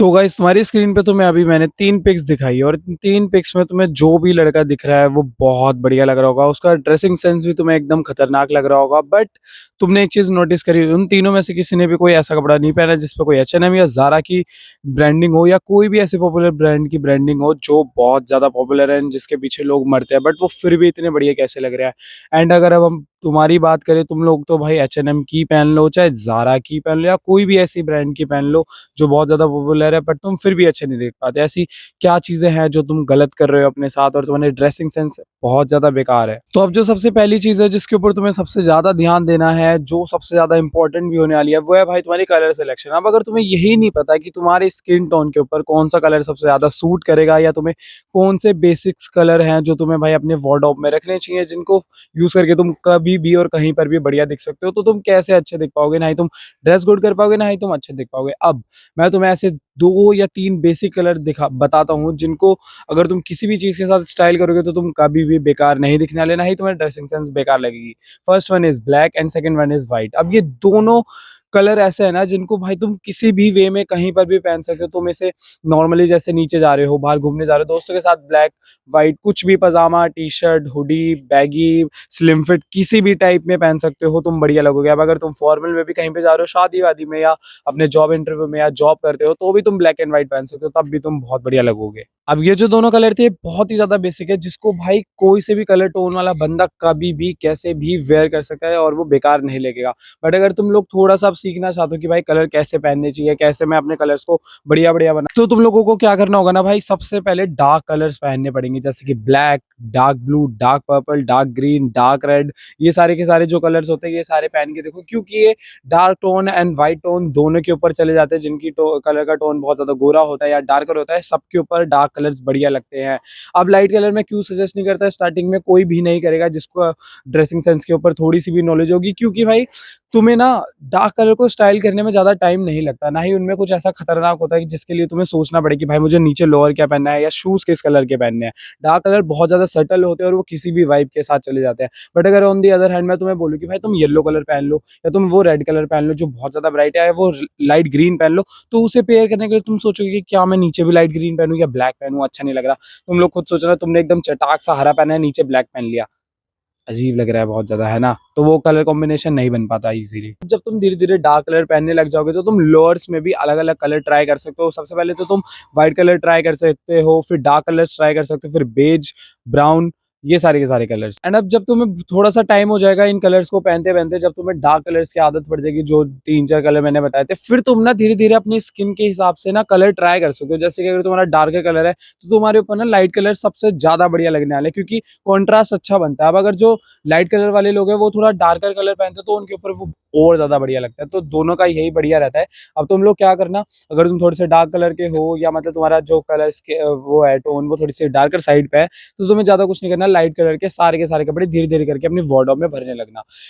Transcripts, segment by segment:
तो गाइस तुम्हारी स्क्रीन पे तुम्हें अभी मैंने 3 पिक्स दिखाई और इन 3 पिक्स में तुम्हें जो भी लड़का दिख रहा है वो बहुत बढ़िया लग रहा होगा। उसका ड्रेसिंग सेंस भी तुम्हें एकदम खतरनाक लग रहा होगा। बट तुमने एक चीज़ नोटिस करी, उन तीनों में से किसी ने भी कोई ऐसा कपड़ा नहीं पहना जिस पे कोई H&M या ज़ारा की ब्रांडिंग हो या कोई भी ऐसे पॉपुलर ब्रांड की ब्रांडिंग हो जो बहुत ज़्यादा पॉपुलर है, जिसके पीछे लोग मरते हैं, बट वो फिर भी इतने बढ़िया कैसे लग रहा है। एंड अगर अब हम तुम्हारी बात करें, तुम लोग तो भाई H&M की पहन लो, चाहे ज़ारा की पहन लो या कोई भी ऐसी ब्रांड की पहन लो जो बहुत ज़्यादा पॉपुलर है, बट तुम फिर भी अच्छे नहीं दिख पाते। ऐसी क्या चीज़ें हैं जो तुम गलत कर रहे हो अपने साथ और तुम्हारी ड्रेसिंग सेंस बहुत ज़्यादा बेकार है। तो अब जो सबसे पहली चीज़ है जिसके ऊपर तुम्हें सबसे ज़्यादा ध्यान देना है, जो सबसे ज़्यादा इंपॉर्टेंट भी होने वाली है, वो है भाई तुम्हारी कलर सिलेक्शन। अब अगर तुम्हें यही नहीं पता कि तुम्हारे स्किन टोन के ऊपर कौन सा कलर सबसे ज़्यादा सूट करेगा या तुम्हें कौन से बेसिक्स कलर हैं जो तुम्हें भाई अपने वार्डरोब में रखने चाहिए, जिनको यूज़ करके तुम कभी भी और कहीं पर भी बढ़िया दिख सकते हो, तो तुम कैसे अच्छे दिख पाओगे? ना ही तुम ड्रेस कोड कर पाओगे, ना ही तुम अच्छे दिख पाओगे। अब मैं तुम्हें ऐसे 2 या 3 बेसिक कलर दिखा बताता हूँ जिनको अगर तुम किसी भी चीज़ के साथ स्टाइल करोगे तो तुम कभी भी बेकार नहीं दिखने वाले, ना ही तुम्हारी ड्रेसिंग सेंस बेकार लगेगी। First one is black and second one is white. अब ये दोनों कलर ऐसे है ना जिनको भाई तुम किसी भी वे में कहीं पर भी पहन सकते हो। तुम इसे नॉर्मली जैसे नीचे जा रहे हो, बाहर घूमने जा रहे हो दोस्तों के साथ, ब्लैक, व्हाइट कुछ भी pyjama, t-shirt, hoodie, baggy, slim fit किसी भी टाइप में पहन सकते हो, तुम बढ़िया लगोगे। अब अगर तुम फॉर्मल में भी कहीं पे जा रहे हो, शादी-वादी में या अपने जॉब इंटरव्यू में या जॉब करते हो, तो भी तुम ब्लैक एंड व्हाइट पहन सकते हो, तब भी तुम बहुत बढ़िया लगोगे। अब ये जो दोनों कलर थे बहुत ही ज़्यादा बेसिक है, जिसको भाई कोई से भी कलर टोन वाला बंदा कभी भी कैसे भी वेयर कर सकता है और वो बेकार नहीं लगेगा। बट अगर तुम लोग थोड़ा-सा अब सीखना चाहते हो कि भाई कलर कैसे पहनने चाहिए, कैसे मैं अपने कलर्स को बढ़िया-बढ़िया बना, तो तुम लोगों को क्या करना होगा ना भाई, सबसे पहले डार्क कलर्स पहनने पड़ेंगे, जैसे कि black, dark blue, dark purple, dark green, dark red. ये सारे के सारे जो कलर्स होते हैं ये सारे पहन के देखो, क्योंकि ये dark tone and white tone दोनों के ऊपर चले जाते हैं। जिनकी कलर का टोन बहुत ज़्यादा गोरा होता है या डार्कर होता है, सबके ऊपर डार्क कलर्स बढ़िया लगते हैं। अब लाइट कलर मैं क्यों सजेस्ट नहीं करता, स्टार्टिंग में कोई भी नहीं करेगा जिसको ड्रेसिंग सेंस के ऊपर थोड़ी सी भी नॉलेज होगी, क्योंकि भाई तुम्हें ना डार्क कलर को स्टाइल करने में ज़्यादा टाइम नहीं लगता, ना ही उनमें कुछ ऐसा खतरनाक होता है कि जिसके लिए तुम्हें सोचना पड़े कि भाई मुझे नीचे लोअर क्या पहनना है या शूज़ किस कलर के पहनने हैं। डार्क कलर बहुत ज़्यादा सटल होते हैं और वो किसी भी वाइब के साथ चले जाते हैं। बट अगर ऑन दी अदर हैंड मैं तुम्हें बोलूँ कि भाई तुम येलो कलर पहन लो या तुम वो रेड कलर पहन लो जो बहुत ज़्यादा ब्राइट है, या वो लाइट ग्रीन पहन लो, तो उसे पेयर करने के लिए तुम सोचोगे कि क्या मैं नीचे भी लाइट ग्रीन पहनूँ या ब्लैक पहनूँ, अच्छा नहीं लग रहा। तुम लोग खुद सोच रहे हो, तुमने एकदम चटाक सा हरा पहना है, नीचे ब्लैक पहन लिया, अजीब लग रहा है बहुत ज़्यादा, है ना? तो वो कलर कॉम्बिनेशन नहीं बन पाता इज़िली। जब तुम धीरे-धीरे डार्क कलर पहनने लग जाओगे तो तुम लोअर्स में भी अलग-अलग कलर ट्राई कर सकते हो। सबसे पहले तो तुम व्हाइट कलर ट्राई कर सकते हो, फिर डार्क कलर्स ट्राई कर सकते हो, फिर बेज, ब्राउन, ये सारे के सारे कलर्स। एंड अब जब तुम्हें थोड़ा-सा टाइम हो जाएगा इन कलर्स को पहनते-पहनते, जब तुम्हें डार्क कलर्स की आदत पड़ जाएगी, जो 3-4 कलर मैंने बताए थे, फिर तुम ना धीरे-धीरे अपनी स्किन के हिसाब से ना कलर ट्राई कर सकते हो। जैसे कि अगर तुम्हारा डार्कर कलर है, तो तुम्हारे ऊपर ना लाइट कलर सबसे ज़्यादा बढ़िया लगने वाले हैं, क्योंकि कॉन्ट्रास्ट अच्छा बनता है। अब अगर जो लाइट कलर वाले लोग हैं वो थोड़ा डार्कर कलर पहनते हैं तो उनके ऊपर वो और ज़्यादा बढ़िया लगता है। तो दोनों का यही बढ़िया रहता है। अब तुम लोग क्या करना, अगर तुम थोड़े से डार्क कलर के हो या मतलब तुम्हारा जो कलर्स के वो है टोन वो थोड़ी सी डार्कर साइड पे है, तो तुम्हें ज़्यादा कुछ नहीं करना, लाइट कलर के सारे कपड़े धीरे-धीरे करके अपनी वार्डरोब में भरने लगना।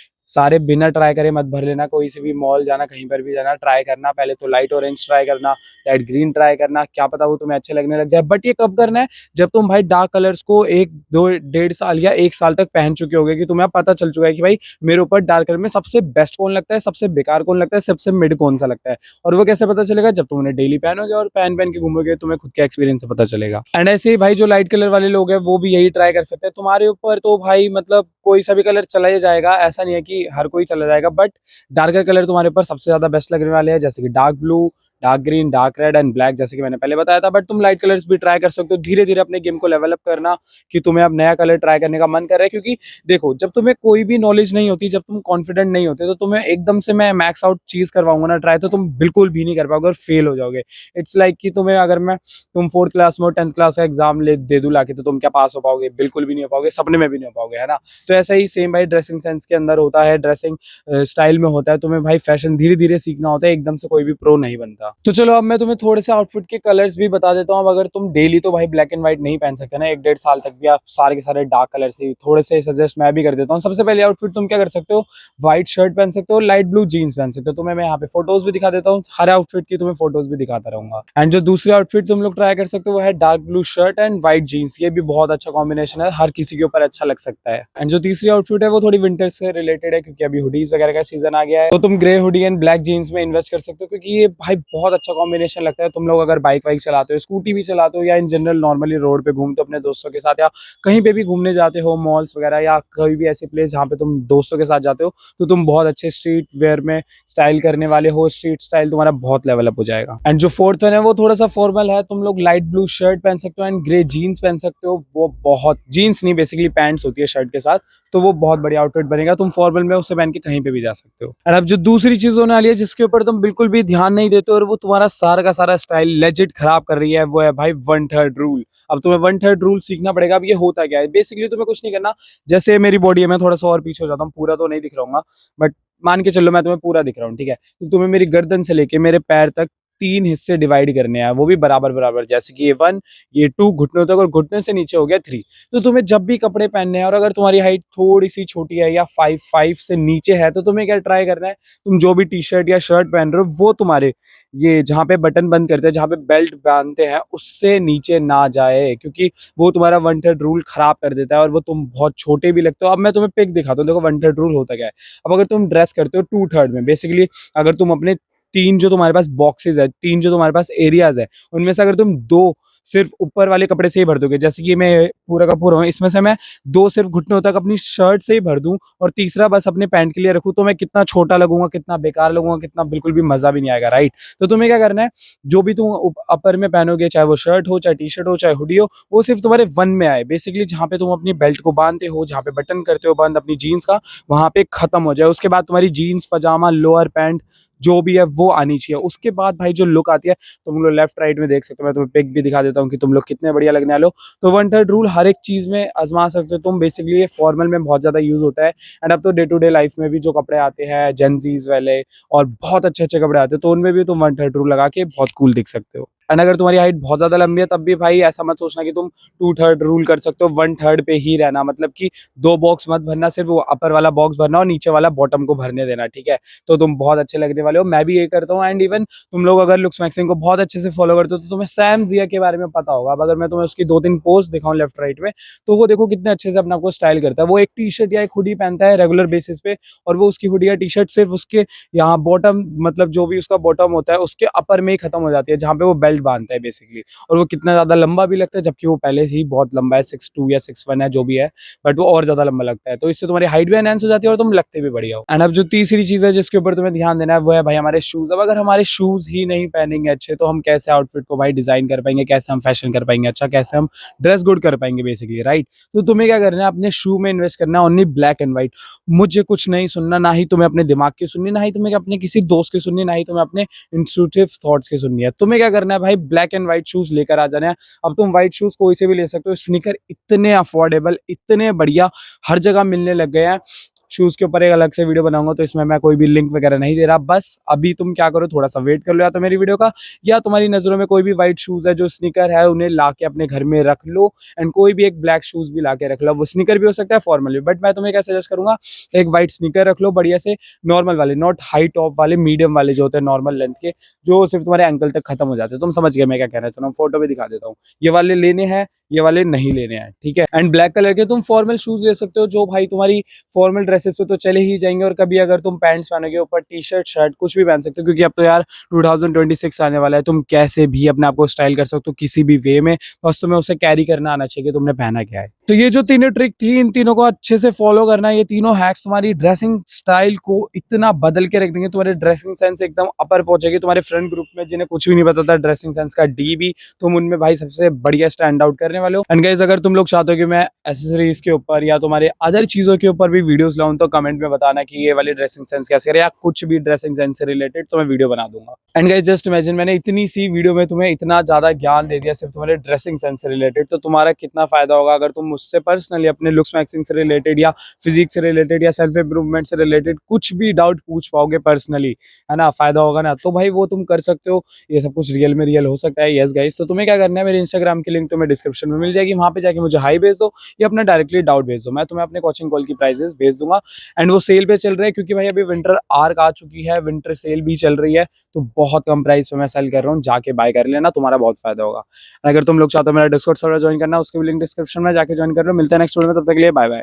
सारे बिना ट्राई करे मत भर लेना, कोई से भी मॉल जाना, कहीं पर भी जाना, ट्राई करना। पहले तो लाइट ऑरेंज ट्राई करना, लाइट ग्रीन ट्राई करना, क्या पता वो तुम्हें अच्छे लगने लग जाए। बट ये कब करना है, जब तुम भाई डार्क कलर्स को 1, 2, डेढ़ साल या 1 साल तक पहन चुके होगे, कि तुम्हें अब पता चल चुका है कि भाई मेरे ऊपर डार्क कलर में सबसे बेस्ट कौन लगता है, सबसे बेकार कौन लगता है, सबसे मिड कौन-सा लगता है। और वो कैसे पता चलेगा, जब तुम उन्हें डेली पहनोगे और पहन-पहन के घूमोगे, तुम्हें खुद के एक्सपीरियंस से पता चलेगा। एंड ऐसे ही भाई जो लाइट कलर वाले लोग हैं वो भी यही ट्राई कर सकते हैं। तुम्हारे ऊपर तो भाई मतलब कोई सा भी कलर चला ही जाएगा, ऐसा नहीं है कि हर कोई चला जाएगा, बट डार्कर कलर तुम्हारे ऊपर सबसे ज़्यादा बेस्ट लगने वाले हैं, जैसे कि dark blue, dark green, dark red and black, जैसे कि मैंने पहले बताया था। बट तुम लाइट कलर्स भी ट्राई कर सकते हो। धीरे-धीरे अपने गेम को लेवल अप करना कि तुम्हें अब नया कलर ट्राई करने का मन कर रहा है, क्योंकि देखो जब तुम्हें कोई भी नॉलेज नहीं होती, जब तुम कॉन्फिडेंट नहीं होते, तो तुम्हें एकदम से मैं मैक्स आउट चीज़ करवाऊँगा ना ट्राई, तो तुम बिल्कुल भी नहीं कर पाओगे और फेल हो जाओगे। इट्स लाइक कि तुम्हें अगर मैं तुम 4th क्लास में हो, 10th क्लास का एग्ज़ाम ले दे दूँ लाके, तो तुम क्या पास हो पाओगे? बिल्कुल भी नहीं हो पाओगे, सपने में भी नहीं हो पाओगे, है ना? तो ऐसा ही सेम भाई ड्रेसिंग सेंस के अंदर होता है, ड्रेसिंग स्टाइल में होता है। तुम्हें भाई फैशन धीरे-धीरे सीखना होता है, एकदम से कोई भी प्रो नहीं बनता। तो चलो अब मैं तुम्हें थोड़े से आउटफिट के कलर्स भी बता देता हूँ। अब अगर तुम डेली तो भाई ब्लैक एंड व्हाइट नहीं पहन सकते ना, 1 डेढ़ साल तक भी आप सारे के सारे डार्क कलर्स ही थोड़े से सजेस्ट मैं भी कर देता हूँ। सबसे पहले आउटफिट तुम क्या कर सकते हो, व्हाइट शर्ट पहन सकते हो, लाइट ब्लू जीन्स पहन सकते हो। तुम्हें मैं यहाँ पे फोटोज़ भी दिखा देता हूँ, हर आउटफिट की तुम्हें फोटोज़ भी दिखाता रहूँगा। एंड जो दूसरी आउटफिट तुम लोग ट्राई कर सकते हो वो है dark blue shirt and white jeans. ये भी बहुत अच्छा कॉम्बिनेशन है, हर किसी के ऊपर अच्छा लग सकता है। एंड जो तीसरी आउटफिट है वो थोड़ी विंटर से रिलेटेड है, क्योंकि अभी हुडीज वगैरह का सीजन आ गया है, तो तुम grey hoodie and black jeans में इन्वेस्ट कर सकते हो, क्योंकि ये भाई बहुत अच्छा कॉम्बिनेशन लगता है। तुम लोग अगर बाइक वाइक चलाते हो, स्कूटी भी चलाते हो, या इन जनरल नॉर्मली रोड पे घूमते हो अपने दोस्तों के साथ, या कहीं पे भी घूमने जाते हो, मॉल्स वगैरह या कोई भी ऐसी प्लेस जहाँ पे तुम दोस्तों के साथ जाते हो, तो तुम बहुत अच्छे स्ट्रीट वेयर में स्टाइल करने वाले हो। स्ट्रीट स्टाइल तुम्हारा बहुत लेवल अप हो जाएगा। एंड जो फोर्थ वन है वो थोड़ा सा फॉर्मल है। तुम लोग लाइट ब्लू शर्ट पहन सकते हो एंड ग्रे जीन्स पहन सकते हो। वो बहुत, जीन्स नहीं बेसिकली पैंट्स होती है शर्ट के साथ, तो वो बहुत बढ़िया आउटफिट बनेगा। तुम फॉर्मल में उसे पहन के कहीं पे भी जा सकते हो। एंड अब जो दूसरी चीज होने वाली है जिसके ऊपर तुम बिल्कुल भी ध्यान नहीं देते हो और वो तुम्हारा सारा का सारा स्टाइल लेजिट खराब कर रही है, वो है भाई 1/3 रूल। अब तुम्हें 1/3 रूल सीखना पड़ेगा। अब ये होता क्या है, बेसिकली तुम्हें कुछ नहीं करना। जैसे मेरी बॉडी है, मैं थोड़ा सा और पीछे हो जाता हूँ, पूरा तो नहीं दिख रहा हूँ, बट मान के चलो मैं तुम्हें पूरा दिख रहा हूँ, ठीक है। तो तुम्हें मेरी गर्दन से लेके मेरे पैर तक 3 हिस्से डिवाइड करने हैं, वो भी बराबर बराबर। जैसे कि ये 1, ये 2 घुटनों तक, और घुटने से नीचे हो गया 3। तो तुम्हें जब भी कपड़े पहनने हैं और अगर तुम्हारी हाइट थोड़ी सी छोटी है या 5 से नीचे है, तो तुम्हें क्या ट्राई करना है, तुम जो भी टी शर्ट या शर्ट पहन रहे हो वो तुम्हारे ये जहाँ पे बटन बंद करते हैं, जहाँ पे बेल्ट बांधते हैं, उससे नीचे ना जाए, क्योंकि वो तुम्हारा 1/3 रूल खराब कर देता है और वो तुम बहुत छोटे भी लगते हो। अब मैं तुम्हें पिक दिखाता हूँ, देखो 1/3 रूल होता क्या है। अब अगर तुम ड्रेस करते हो 2/3 में, बेसिकली अगर तुम अपने 3 जो तुम्हारे पास बॉक्सेस है, 3 जो तुम्हारे पास एरियाज है, उनमें से अगर तुम 2 सिर्फ ऊपर वाले कपड़े से ही भर दोगे, जैसे कि मैं पूरा का पूरा हूँ, इसमें से मैं 2 सिर्फ घुटनों तक अपनी शर्ट से ही भर दूं और तीसरा बस अपने पैंट के लिए रखूं, तो मैं कितना छोटा लगूंगा, कितना बेकार लगूंगा, कितना बिल्कुल भी मजा भी नहीं आएगा, राइट। तो तुम्हें क्या करना है, जो भी तुम अपर में पहनोगे, चाहे वो शर्ट हो, चाहे टी शर्ट हो, चाहे हुडी हो, वो सिर्फ तुम्हारे 1 में आए। बेसिकली जहाँ पे तुम अपनी बेल्ट को बांधते हो, जहाँ पे बटन करते हो बंद अपनी जीन्स का, वहां पे खत्म हो जाए। उसके बाद तुम्हारी जीन्स, पजामा, लोअर पैंट जो भी है वो आनी चाहिए। उसके बाद भाई जो लुक आती है, तुम लोग लेफ्ट राइट में देख सकते हो, मैं तुम्हें पिक भी दिखा देता हूँ कि तुम लोग कितने बढ़िया लगने वाले हो। तो 1/3 रूल हर एक चीज में आजमा सकते हो तुम। बेसिकली ये फॉर्मल में बहुत ज्यादा यूज होता है, एंड अब तो डे टू डे लाइफ में भी जो कपड़े आते हैं जेंजीज वाले और बहुत अच्छे अच्छे कपड़े आते हैं, तो उनमें भी तुम 1/3 रूल लगा के बहुत कूल दिख सकते हो। एंड अगर तुम्हारी हाइट बहुत ज्यादा लंबी है, तब भी भाई ऐसा मत सोचना कि तुम 2/3 रूल कर सकते हो, 1/3 पे ही रहना। मतलब कि 2 बॉक्स मत भरना, सिर्फ वो अपर वाला बॉक्स भरना और नीचे वाला बॉटम को भरने देना, ठीक है। तो तुम बहुत अच्छे लगने वाले हो, मैं भी ये करता हूँ। एंड इवन तुम लोग अगर लुक्स मैक्सिंग को बहुत अच्छे से फॉलो करते हो, तो तुम्हें सैम जिया के बारे में पता होगा। अब अगर मैं तुम्हें उसकी 2-3 पोस्ट दिखाऊं लेफ्ट राइट में, तो वो देखो कितने अच्छे से अपना को स्टाइल करता है। वो एक टी शर्ट या एक हुडी पहनता है रेगुलर बेसिस पे, और वो उसकी हुडी या टी शर्ट सिर्फ उसके यहाँ बॉटम, मतलब जो भी उसका बॉटम होता है उसके अपर में ही खत्म हो जाती है, जहाँ पे वो बेल्ट बांधता है बेसिकली। और वो कितना ज्यादा लंबा भी लगता है, जबकि वो पहले से ही बहुत लंबा है, 6'2" या 6'1" है जो भी है, बट वो और ज्यादा लंबा लगता है। तो इससे तुम्हारी हाइट भी एनहांस हो जाती है और तुम लगते भी बढ़िया हो। एंड अब जो तीसरी चीज है जिसके ऊपर तुम्हें ध्यान देना है, वो है भाई हमारे शूज। अब अगर हमारे शूज ही नहीं पहनेंगे अच्छे, तो हम कैसे आउटफिट को भाई डिजाइन कर पाएंगे, कैसे हम फैशन कर पाएंगे अच्छा, कैसे हम ड्रेस गुड कर पाएंगे बेसिकली, राइट। तो तुम्हें क्या करना है, अपने शू में इन्वेस्ट करना है, ओनली ब्लैक एंड व्हाइट। मुझे कुछ नहीं सुनना, ना ही तुम्हें अपने दिमाग की सुननी, ना ही तुम्हें अपने किसी दोस्त की सुननी, ना ही तुम्हें अपने इंस्ट्यूटिव थॉट्स की सुननी है। तुम्हें क्या करना है भाई, ब्लैक एंड व्हाइट शूज लेकर आ जाना है। अब तुम व्हाइट शूज कोई से भी ले सकते हो, स्नीकर इतने अफोर्डेबल, इतने बढ़िया हर जगह मिलने लग गए हैं। शूज के ऊपर एक अलग से वीडियो बनाऊंगा, तो इसमें मैं कोई भी लिंक वगैरह नहीं दे रहा। बस अभी तुम क्या करो, थोड़ा सा वेट कर लो, या तो मेरी वीडियो का, या तुम्हारी नजरों में कोई भी व्हाइट शूज है जो स्नीकर है, उन्हें ला के अपने घर में रख लो। एंड कोई भी एक ब्लैक शूज भी ला के रख लो, वो स्नीकर भी हो सकता है फॉर्मल भी, बट मैं तुम्हें क्या सजेस्ट करूंगा, एक व्हाइट स्नीकर रख लो बढ़िया से, नॉर्मल वाले, नॉट हाई टॉप वाले, मीडियम वाले जो होते हैं नॉर्मल लेंथ के, जो सिर्फ तुम्हारे एंकल तक खत्म हो जाते हैं। तुम समझ गए मैं क्या कहना चाह रहा हूँ, फोटो भी दिखा देता हूँ। ये वाले लेने हैं, ये वाले नहीं लेने हैं, ठीक है। एंड ब्लैक कलर के तुम फॉर्मल शूज ले सकते हो, जो भाई तुम्हारी फॉर्मल ड्रेसेस पे तो चले ही जाएंगे, और कभी अगर तुम पैंट्स पहनोगे ऊपर टी शर्ट शर्ट कुछ भी पहन सकते हो, क्योंकि अब तो यार 2026 आने वाला है। तुम कैसे भी अपने आप को स्टाइल कर सकते हो किसी भी वे में, बस तुम्हें उसे कैरी करना आना चाहिए कि तुमने पहना क्या है। तो ये जो तीनों ट्रिक थी, इन तीनों को अच्छे से फॉलो करना। ये तीनों हैक्स तुम्हारी ड्रेसिंग स्टाइल को इतना बदल के रख देंगे, तुम्हारे ड्रेसिंग सेंस एकदम अपर पहुंचेगी। तुम्हारे फ्रेंड ग्रुप में जिन्हें कुछ भी नहीं पता था ड्रेसिंग सेंस का डी भी, तुम उनमें भाई सबसे बढ़िया स्टैंड आउट करने वाले हो। एंड गाइस, अगर तुम लोग चाहते हो कि मैं एसेसरीज के ऊपर या तुम्हारे अदर चीजों के ऊपर भी वीडियोस लाऊं, तो कमेंट में बताना कि ये वाली ड्रेसिंग सेंस कैसे करें, या कुछ भी ड्रेसिंग सेंस से रिलेटेड, तो मैं वीडियो बना दूंगा। एंड गाइस, जस्ट इमेजिन, मैंने इतनी सी वीडियो में तुम्हें इतना ज्यादा ज्ञान दे दिया सिर्फ तुम्हारे ड्रेसिंग सेंस से रिलेटेड, तो तुम्हारा कितना फायदा होगा अगर तुम मुझसे पर्सनली अपने लुक्स मैक्सिंग से रिलेटेड, या फिजिक्स से रिलेटेड, या सेल्फ इंप्रूवमेंट से रिलेटेड कुछ भी डाउट पूछ पाओगे पर्सनली, है ना, फायदा होगा ना। तो भाई वो तुम कर सकते हो, ये सब कुछ रियल में रियल हो सकता है। यस गाइस, तो तुम्हें क्या करना है, मेरे इंस्टाग्राम की लिंक तुम्हें डिस्क्रिप्शन में मिल जाएगी, वहां पे जाके मुझे हाई भेज दो या अपना डायरेक्टली डाउट भेज दो, मैं तुम्हें अपने कोचिंग कॉल की प्राइसेस भेज दूंगा। एंड वो सेल पे चल रहा है, क्योंकि भाई अभी विंटर आर्क आ चुकी है, विंटर सेल भी चल रही है, तो बहुत कम प्राइस पे मैं सेल कर रहा हूँ, जाके बाय कर लेना, तुम्हारा बहुत फायदा होगा। अगर तुम लोग चाहते हो मेरा डिस्कॉर्ड सर्वर ज्वाइन करना, उसकी भी लिंक डिस्क्रिप्शन में, जाके ज्वाइन कर लो। मिलते हैं नेक्स्ट वीडियो में, तब तक के लिए बाय बाय।